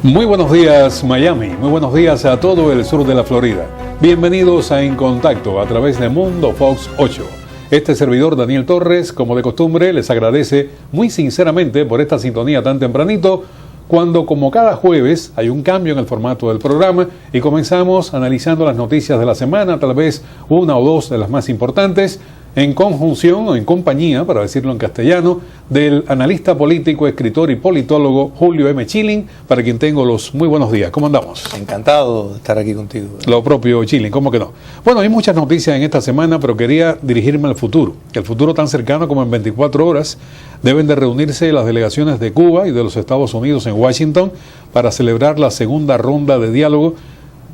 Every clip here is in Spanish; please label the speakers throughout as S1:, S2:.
S1: Muy buenos días Miami, muy buenos días a todo el sur de la Florida. Bienvenidos a En Contacto a través de Mundo Fox 8. Este servidor Daniel Torres, como de costumbre, les agradece muy sinceramente por esta sintonía tan tempranito, cuando como cada jueves hay un cambio en el formato del programa y comenzamos analizando las noticias de la semana, tal vez una o dos de las más importantes, en conjunción o en compañía, para decirlo en castellano, del analista político, escritor y politólogo Julio M. Chilling, para quien tengo los muy buenos días. ¿Cómo andamos?
S2: Encantado de estar aquí contigo.
S1: Lo propio, Chilling, ¿cómo que no? Bueno, hay muchas noticias en esta semana, pero quería dirigirme al futuro. El futuro tan cercano como en 24 horas deben de reunirse las delegaciones de Cuba y de los Estados Unidos en Washington para celebrar la segunda ronda de diálogo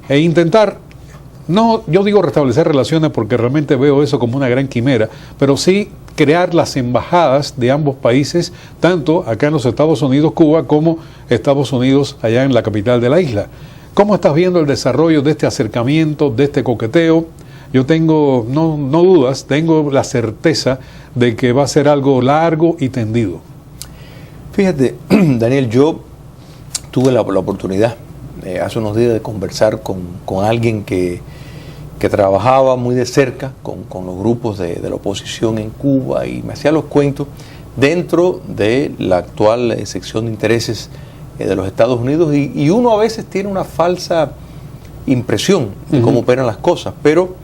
S1: e intentar, no, yo digo restablecer relaciones porque realmente veo eso como una gran quimera, pero sí crear las embajadas de ambos países, tanto acá en los Estados Unidos, Cuba, como Estados Unidos allá en la capital de la isla. ¿Cómo estás viendo el desarrollo de este acercamiento, de este coqueteo? Yo tengo, no dudas, tengo la certeza de que va a ser algo largo y tendido.
S2: Fíjate, Daniel, yo tuve la oportunidad hace unos días de conversar con alguien que trabajaba muy de cerca con los grupos de la oposición en Cuba y me hacía los cuentos dentro de la actual sección de intereses de los Estados Unidos y uno a veces tiene una falsa impresión de cómo operan las cosas, pero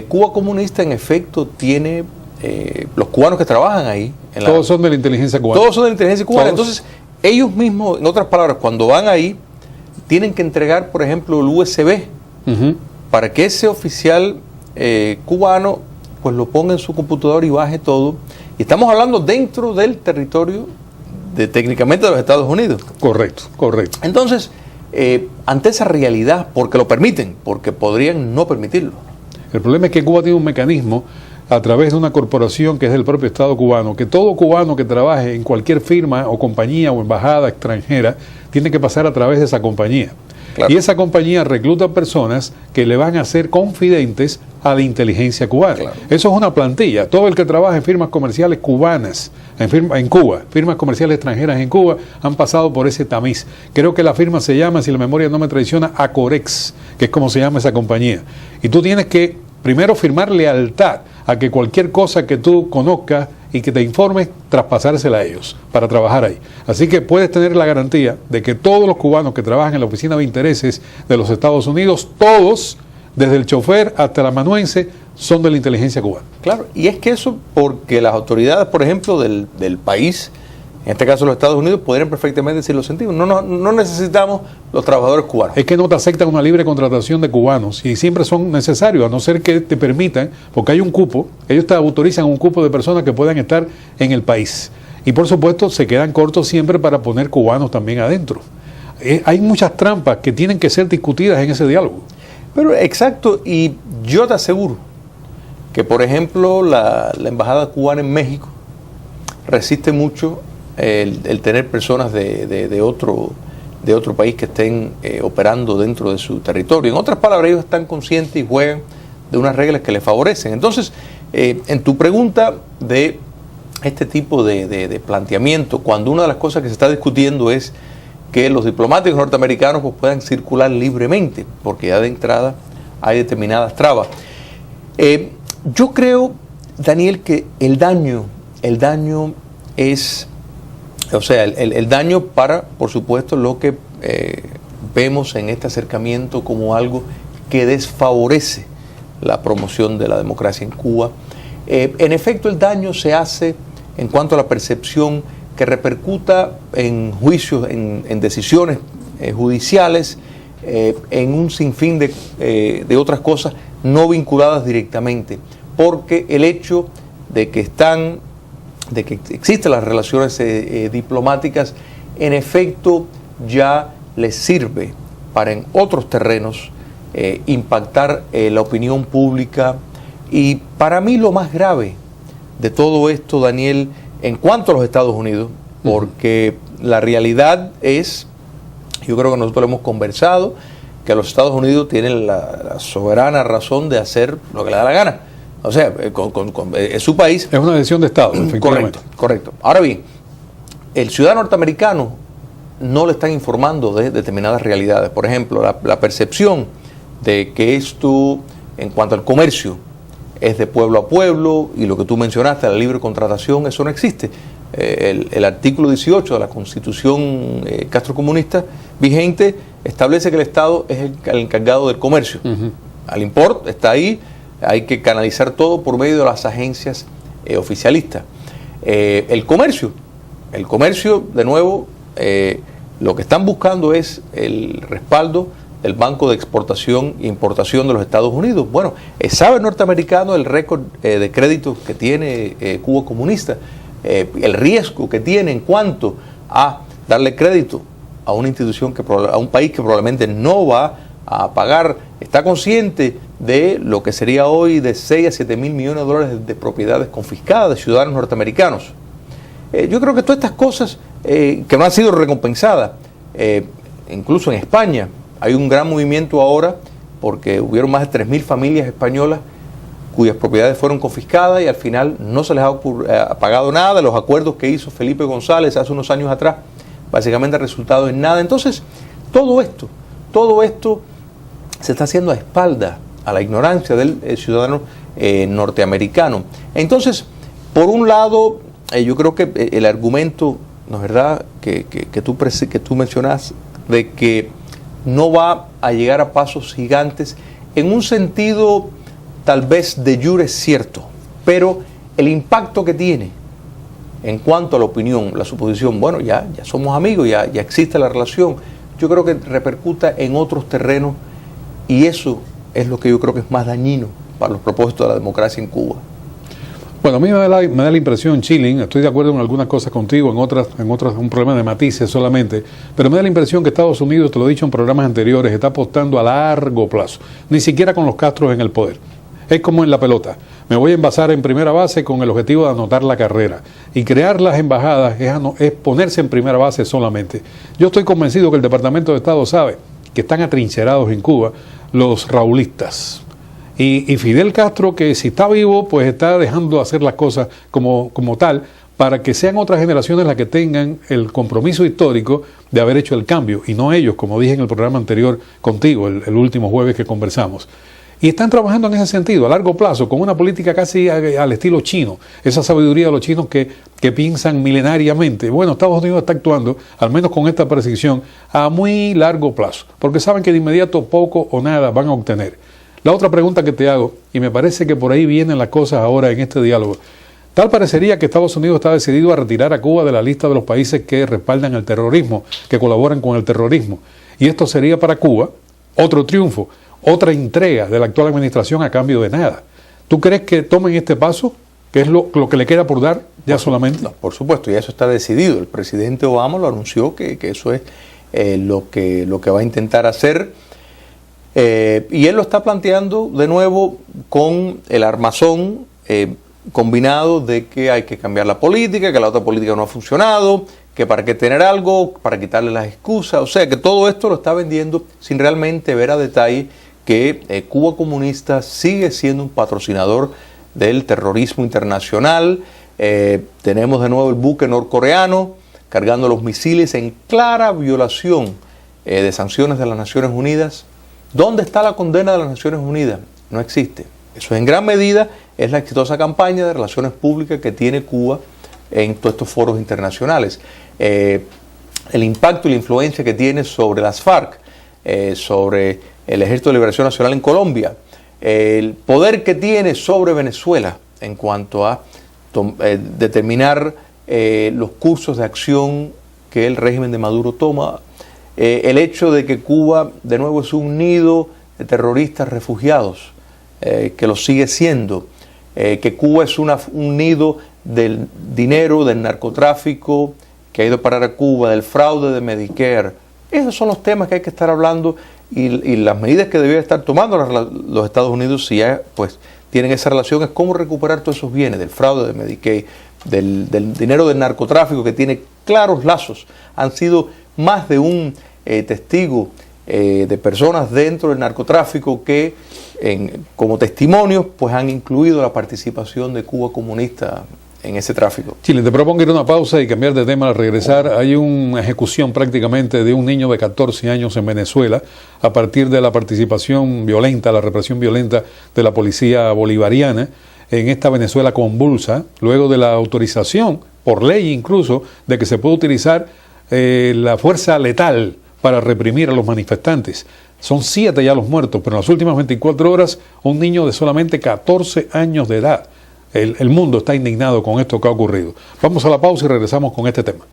S2: Cuba comunista en efecto tiene los cubanos que trabajan ahí.
S1: Todos son de la inteligencia cubana.
S2: Todos son de la inteligencia cubana. Entonces ellos mismos, en otras palabras, cuando van ahí, tienen que entregar, por ejemplo, el USB para que ese oficial cubano pues lo ponga en su computador y baje todo. Y estamos hablando dentro del territorio técnicamente de los Estados Unidos.
S1: Correcto, correcto.
S2: Entonces, ante esa realidad, porque lo permiten, porque podrían no permitirlo.
S1: El problema es que Cuba tiene un mecanismo a través de una corporación que es del propio Estado cubano, que todo cubano que trabaje en cualquier firma o compañía o embajada extranjera tiene que pasar a través de esa compañía. Claro. Y esa compañía recluta personas que le van a ser confidentes a la inteligencia cubana. Claro. Eso es una plantilla. Todo el que trabaja en firmas comerciales cubanas, en Cuba, firmas comerciales extranjeras en Cuba, han pasado por ese tamiz. Creo que la firma se llama, si la memoria no me traiciona, Acorex, que es como se llama esa compañía. Y tú tienes que primero firmar lealtad a que cualquier cosa que tú conozcas y que te informes, traspasársela a ellos para trabajar ahí. Así que puedes tener la garantía de que todos los cubanos que trabajan en la Oficina de Intereses de los Estados Unidos, todos, desde el chofer hasta el amanuense, son de la inteligencia cubana.
S2: Claro, y es que eso porque las autoridades, por ejemplo, del país, en este caso los Estados Unidos, podrían perfectamente decir lo sentimos. No necesitamos los trabajadores cubanos.
S1: Es que no te aceptan una libre contratación de cubanos y siempre son necesarios, a no ser que te permitan, porque hay un cupo, ellos te autorizan un cupo de personas que puedan estar en el país. Y por supuesto se quedan cortos siempre para poner cubanos también adentro. Hay muchas trampas que tienen que ser discutidas en ese diálogo.
S2: Pero exacto, y yo te aseguro que por ejemplo la embajada cubana en México resiste mucho el tener personas de otro país que estén operando dentro de su territorio. En otras palabras, ellos están conscientes y juegan de unas reglas que les favorecen. Entonces, en tu pregunta de este tipo de planteamiento, cuando una de las cosas que se está discutiendo es que los diplomáticos norteamericanos pues, puedan circular libremente, porque ya de entrada hay determinadas trabas. Yo creo, Daniel, que el daño es... O sea, el daño para, por supuesto, lo que vemos en este acercamiento como algo que desfavorece la promoción de la democracia en Cuba. En efecto, el daño se hace en cuanto a la percepción que repercuta en juicios, en decisiones judiciales, en un sinfín de otras cosas no vinculadas directamente. Porque el hecho de que existen las relaciones diplomáticas, en efecto ya les sirve para en otros terrenos impactar la opinión pública. Y para mí lo más grave de todo esto, Daniel, en cuanto a los Estados Unidos, porque la realidad es, yo creo que nosotros lo hemos conversado, que los Estados Unidos tienen la soberana razón de hacer lo que le da la gana. O sea, es su país.
S1: Es una decisión de Estado, efectivamente.
S2: Correcto. Ahora bien, el ciudadano norteamericano no le están informando de determinadas realidades. Por ejemplo, la percepción de que esto, en cuanto al comercio, es de pueblo a pueblo, y lo que tú mencionaste, la libre contratación, eso no existe. El artículo 18 de la Constitución castrocomunista vigente establece que el Estado es el encargado del comercio. Al import está ahí, hay que canalizar todo por medio de las agencias oficialistas. El comercio, de nuevo, lo que están buscando es el respaldo del Banco de Exportación e Importación de los Estados Unidos. Bueno, sabe el norteamericano el récord de crédito que tiene Cuba comunista, el riesgo que tiene en cuanto a darle crédito a una institución, a un país que probablemente no va a pagar. Está consciente de lo que sería hoy de 6 a 7 mil millones de dólares de propiedades confiscadas de ciudadanos norteamericanos. Yo creo que todas estas cosas que no han sido recompensadas, incluso en España, hay un gran movimiento ahora porque hubieron más de 3.000 familias españolas cuyas propiedades fueron confiscadas y al final no se les ha pagado nada. Los acuerdos que hizo Felipe González hace unos años atrás básicamente ha resultado en nada. Entonces, todo esto se está haciendo a espaldas a la ignorancia del ciudadano norteamericano. Entonces, por un lado, yo creo que el argumento, ¿no es verdad?, que tú mencionas, de que no va a llegar a pasos gigantes, en un sentido tal vez de jure es cierto, pero el impacto que tiene en cuanto a la opinión, la suposición, bueno, ya somos amigos, ya existe la relación, yo creo que repercuta en otros terrenos, y eso es lo que yo creo que es más dañino para los propósitos de la democracia en Cuba.
S1: Bueno, a mí me da la impresión, Chilling, estoy de acuerdo en algunas cosas contigo, en otras un problema de matices solamente, pero me da la impresión que Estados Unidos, te lo he dicho en programas anteriores, está apostando a largo plazo, ni siquiera con los Castros en el poder. Es como en la pelota, me voy a envasar en primera base con el objetivo de anotar la carrera, y crear las embajadas es ponerse en primera base solamente. Yo estoy convencido que el Departamento de Estado sabe que están atrincherados en Cuba los raulistas. Y Fidel Castro, que si está vivo, pues está dejando de hacer las cosas como tal, para que sean otras generaciones las que tengan el compromiso histórico de haber hecho el cambio, y no ellos, como dije en el programa anterior contigo, el último jueves que conversamos. Y están trabajando en ese sentido, a largo plazo, con una política casi al estilo chino, esa sabiduría de los chinos que piensan milenariamente. Bueno, Estados Unidos está actuando, al menos con esta precisión, a muy largo plazo, porque saben que de inmediato poco o nada van a obtener. La otra pregunta que te hago, y me parece que por ahí vienen las cosas ahora en este diálogo, tal parecería que Estados Unidos está decidido a retirar a Cuba de la lista de los países que respaldan el terrorismo, que colaboran con el terrorismo. Y esto sería para Cuba otro triunfo, otra entrega de la actual administración a cambio de nada. ¿Tú crees que tomen este paso, que es lo que le queda por dar ya solamente?
S2: No, por supuesto, y eso está decidido. El presidente Obama lo anunció que eso es lo que va a intentar hacer. Y él lo está planteando de nuevo con el armazón combinado de que hay que cambiar la política, que la otra política no ha funcionado, que para qué tener algo, para quitarle las excusas. O sea, que todo esto lo está vendiendo sin realmente ver a detalle que Cuba comunista sigue siendo un patrocinador del terrorismo internacional. Tenemos de nuevo el buque norcoreano cargando los misiles en clara violación de sanciones de las Naciones Unidas. ¿Dónde está la condena de las Naciones Unidas? No existe. Eso en gran medida es la exitosa campaña de relaciones públicas que tiene Cuba en todos estos foros internacionales. El impacto y la influencia que tiene sobre las FARC, sobre el Ejército de Liberación Nacional en Colombia, el poder que tiene sobre Venezuela en cuanto a determinar los cursos de acción que el régimen de Maduro toma, el hecho de que Cuba de nuevo es un nido de terroristas refugiados, que lo sigue siendo, que Cuba es un nido del dinero, del narcotráfico que ha ido a parar a Cuba, del fraude de Medicare. Esos son los temas que hay que estar hablando y las medidas que debería estar tomando los Estados Unidos, si ya pues tienen esa relación, es cómo recuperar todos esos bienes del fraude de Medicaid, del dinero del narcotráfico, que tiene claros lazos. Han sido más de un testigo de personas dentro del narcotráfico que como testimonios pues han incluido la participación de Cuba comunista en ese tráfico.
S1: Chile, te propongo ir a una pausa y cambiar de tema al regresar. Hay una ejecución prácticamente de un niño de 14 años en Venezuela a partir de la participación violenta, la represión violenta de la policía bolivariana en esta Venezuela convulsa, luego de la autorización, por ley incluso, de que se puede utilizar la fuerza letal para reprimir a los manifestantes. Son 7 ya los muertos, pero en las últimas 24 horas un niño de solamente 14 años de edad. El mundo está indignado con esto que ha ocurrido. Vamos a la pausa y regresamos con este tema.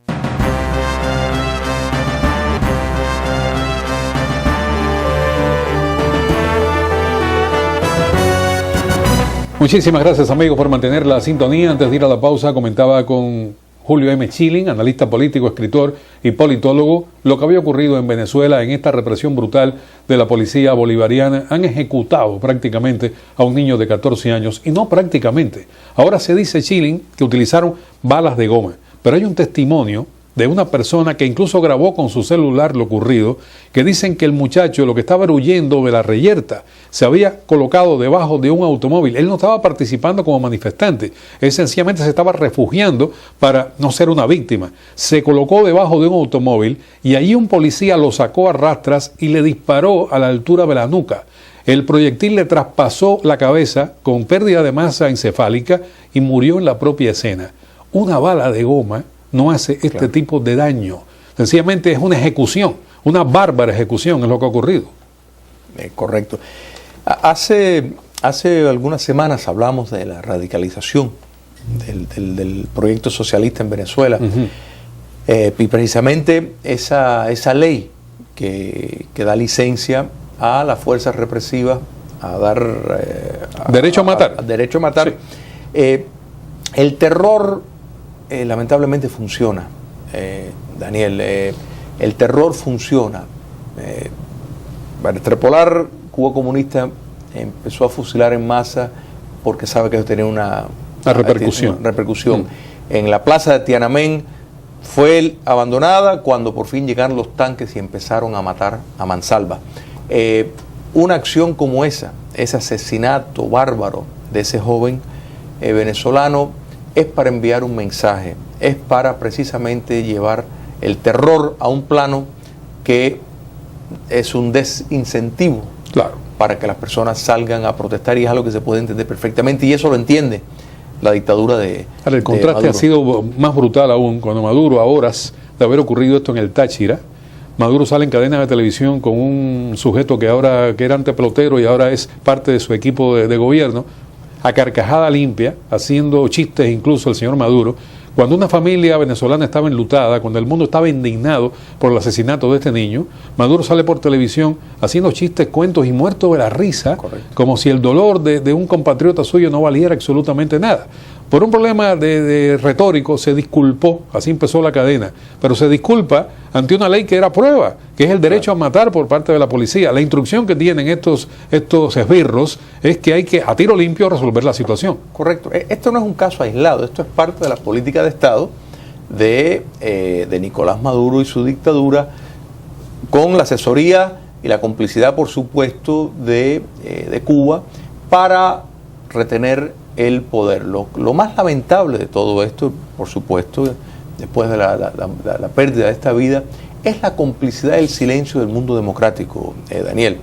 S1: Muchísimas gracias, amigos, por mantener la sintonía. Antes de ir a la pausa, comentaba con Julio M. Schilling, analista político, escritor y politólogo, lo que había ocurrido en Venezuela en esta represión brutal de la policía bolivariana. Han ejecutado prácticamente a un niño de 14 años, y no prácticamente. Ahora se dice, Schilling, que utilizaron balas de goma, pero hay un testimonio de una persona que incluso grabó con su celular lo ocurrido, que dicen que el muchacho, lo que estaba huyendo de la reyerta, se había colocado debajo de un automóvil. Él no estaba participando como manifestante, él sencillamente se estaba refugiando para no ser una víctima. Se colocó debajo de un automóvil y allí un policía lo sacó a rastras y le disparó a la altura de la nuca. El proyectil le traspasó la cabeza con pérdida de masa encefálica y murió en la propia escena. Una bala de goma no hace este tipo de daño. Sencillamente es una ejecución, una bárbara ejecución es lo que ha ocurrido.
S2: Correcto. Hace algunas semanas hablamos de la radicalización del proyecto socialista en Venezuela. Y precisamente esa ley que da licencia a las fuerzas represivas a dar...
S1: derecho a matar.
S2: Derecho a matar. Sí. El terror lamentablemente funciona, Daniel. El terror funciona. Para extrapolar, Cuba comunista empezó a fusilar en masa porque sabe que eso tenía una repercusión. En la plaza de Tiananmen fue abandonada cuando por fin llegaron los tanques y empezaron a matar a mansalva. Una acción como ese asesinato bárbaro de ese joven venezolano, es para enviar un mensaje, es para precisamente llevar el terror a un plano que es un desincentivo para que las personas salgan a protestar, y es algo que se puede entender perfectamente, y eso lo entiende la dictadura de
S1: el contraste
S2: de
S1: ha sido más brutal aún cuando Maduro, a horas de haber ocurrido esto en el Táchira, Maduro sale en cadena de televisión con un sujeto que era antepelotero y ahora es parte de su equipo de gobierno, a carcajada limpia, haciendo chistes incluso el señor Maduro, cuando una familia venezolana estaba enlutada, cuando el mundo estaba indignado por el asesinato de este niño. Maduro sale por televisión haciendo chistes, cuentos y muerto de la risa. Correcto. Como si el dolor de un compatriota suyo no valiera absolutamente nada. Por un problema de retórico se disculpó, así empezó la cadena, pero se disculpa ante una ley que era prueba, que es el derecho a matar por parte de la policía. La instrucción que tienen estos esbirros es que hay que a tiro limpio resolver la situación.
S2: Correcto. Esto no es un caso aislado, esto es parte de la política de Estado de Nicolás Maduro y su dictadura, con la asesoría y la complicidad, por supuesto, de Cuba, para retener el poder. Lo más lamentable de todo esto, por supuesto, después de la pérdida de esta vida, es la complicidad y el silencio del mundo democrático, Daniel.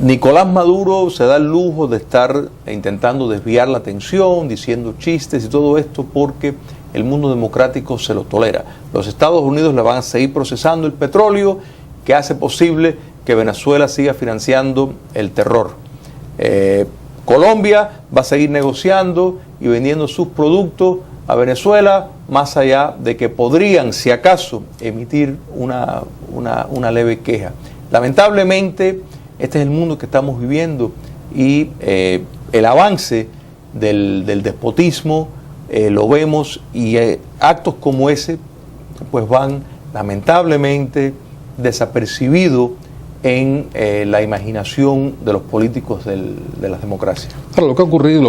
S2: Nicolás Maduro se da el lujo de estar intentando desviar la atención, diciendo chistes y todo esto porque el mundo democrático se lo tolera. Los Estados Unidos le van a seguir procesando el petróleo que hace posible que Venezuela siga financiando el terror. Colombia va a seguir negociando y vendiendo sus productos a Venezuela, más allá de que podrían, si acaso, emitir una leve queja. Lamentablemente, este es el mundo que estamos viviendo, y el avance del despotismo lo vemos, y actos como ese pues van lamentablemente desapercibidos en la imaginación de los políticos de las democracias.
S1: Claro, lo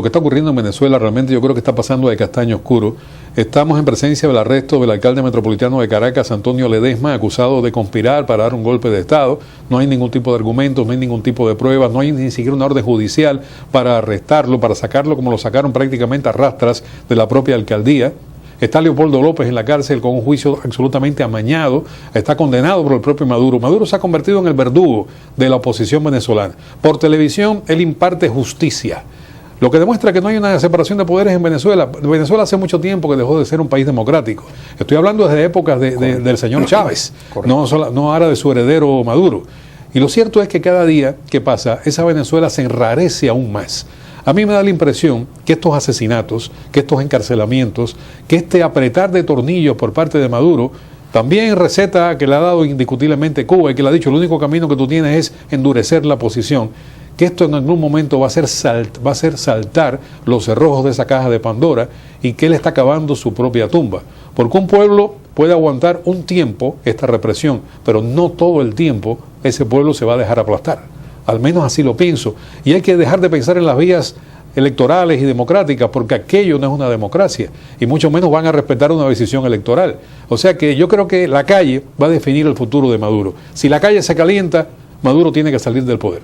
S1: que está ocurriendo en Venezuela realmente yo creo que está pasando de castaño oscuro. Estamos en presencia del arresto del alcalde metropolitano de Caracas, Antonio Ledesma, acusado de conspirar para dar un golpe de Estado. No hay ningún tipo de argumentos, no hay ningún tipo de pruebas, no hay ni siquiera una orden judicial para arrestarlo, para sacarlo como lo sacaron prácticamente a rastras de la propia alcaldía. Está Leopoldo López en la cárcel con un juicio absolutamente amañado, está condenado por el propio Maduro. Maduro se ha convertido en el verdugo de la oposición venezolana. Por televisión, él imparte justicia, lo que demuestra que no hay una separación de poderes en Venezuela. Venezuela hace mucho tiempo que dejó de ser un país democrático. Estoy hablando desde épocas del señor Chávez, no ahora de su heredero Maduro. Y lo cierto es que cada día que pasa, esa Venezuela se enrarece aún más. A mí me da la impresión que estos asesinatos, que estos encarcelamientos, que este apretar de tornillos por parte de Maduro, también receta que le ha dado indiscutiblemente Cuba y que le ha dicho el único camino que tú tienes es endurecer la posición, que esto en algún momento va a hacer saltar los cerrojos de esa caja de Pandora y que él está cavando su propia tumba. Porque un pueblo puede aguantar un tiempo esta represión, pero no todo el tiempo ese pueblo se va a dejar aplastar. Al menos así lo pienso. Y hay que dejar de pensar en las vías electorales y democráticas, porque aquello no es una democracia, y mucho menos van a respetar una decisión electoral. O sea que yo creo que la calle va a definir el futuro de Maduro. Si la calle se calienta, Maduro tiene que salir del poder.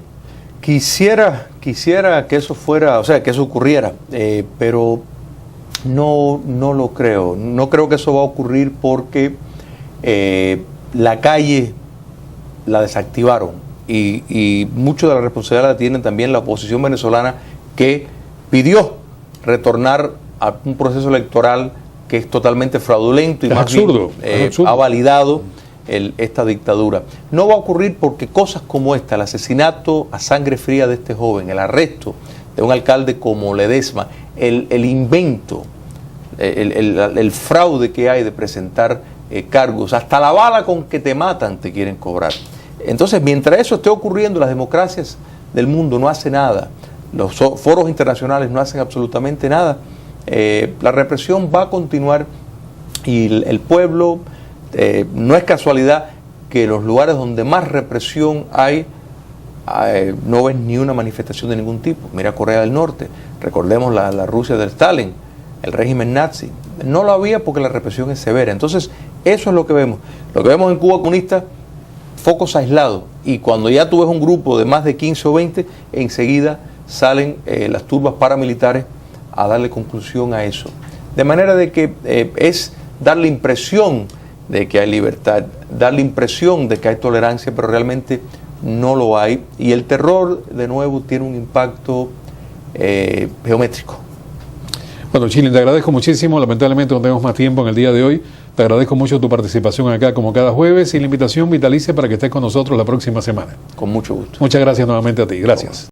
S2: Quisiera que eso fuera, o sea, que eso ocurriera, pero no lo creo. No creo que eso va a ocurrir porque la calle la desactivaron. Y mucho de la responsabilidad la tiene también la oposición venezolana, que pidió retornar a un proceso electoral que es totalmente fraudulento y
S1: es
S2: más
S1: absurdo,
S2: bien ha validado esta dictadura. No va a ocurrir porque cosas como esta, el asesinato a sangre fría de este joven, el arresto de un alcalde como Ledesma, el invento, el fraude que hay de presentar cargos, hasta la bala con que te matan te quieren cobrar. Entonces, mientras eso esté ocurriendo, las democracias del mundo no hacen nada, los foros internacionales no hacen absolutamente nada, la represión va a continuar y el pueblo, no es casualidad que los lugares donde más represión hay, no ves ni una manifestación de ningún tipo. Mira Corea del Norte, recordemos la Rusia de Stalin, el régimen nazi, no lo había porque la represión es severa. Entonces, eso es lo que vemos. Lo que vemos en Cuba comunista, focos aislados, y cuando ya tú ves un grupo de más de 15 o 20, enseguida salen las turbas paramilitares a darle conclusión a eso. De manera de que es dar la impresión de que hay libertad, dar la impresión de que hay tolerancia, pero realmente no lo hay. Y el terror, de nuevo, tiene un impacto geométrico.
S1: Bueno, Chilin, te agradezco muchísimo. Lamentablemente no tenemos más tiempo en el día de hoy. Te agradezco mucho tu participación acá como cada jueves y la invitación vitalicia para que estés con nosotros la próxima semana.
S2: Con mucho gusto.
S1: Muchas gracias nuevamente a ti. Gracias.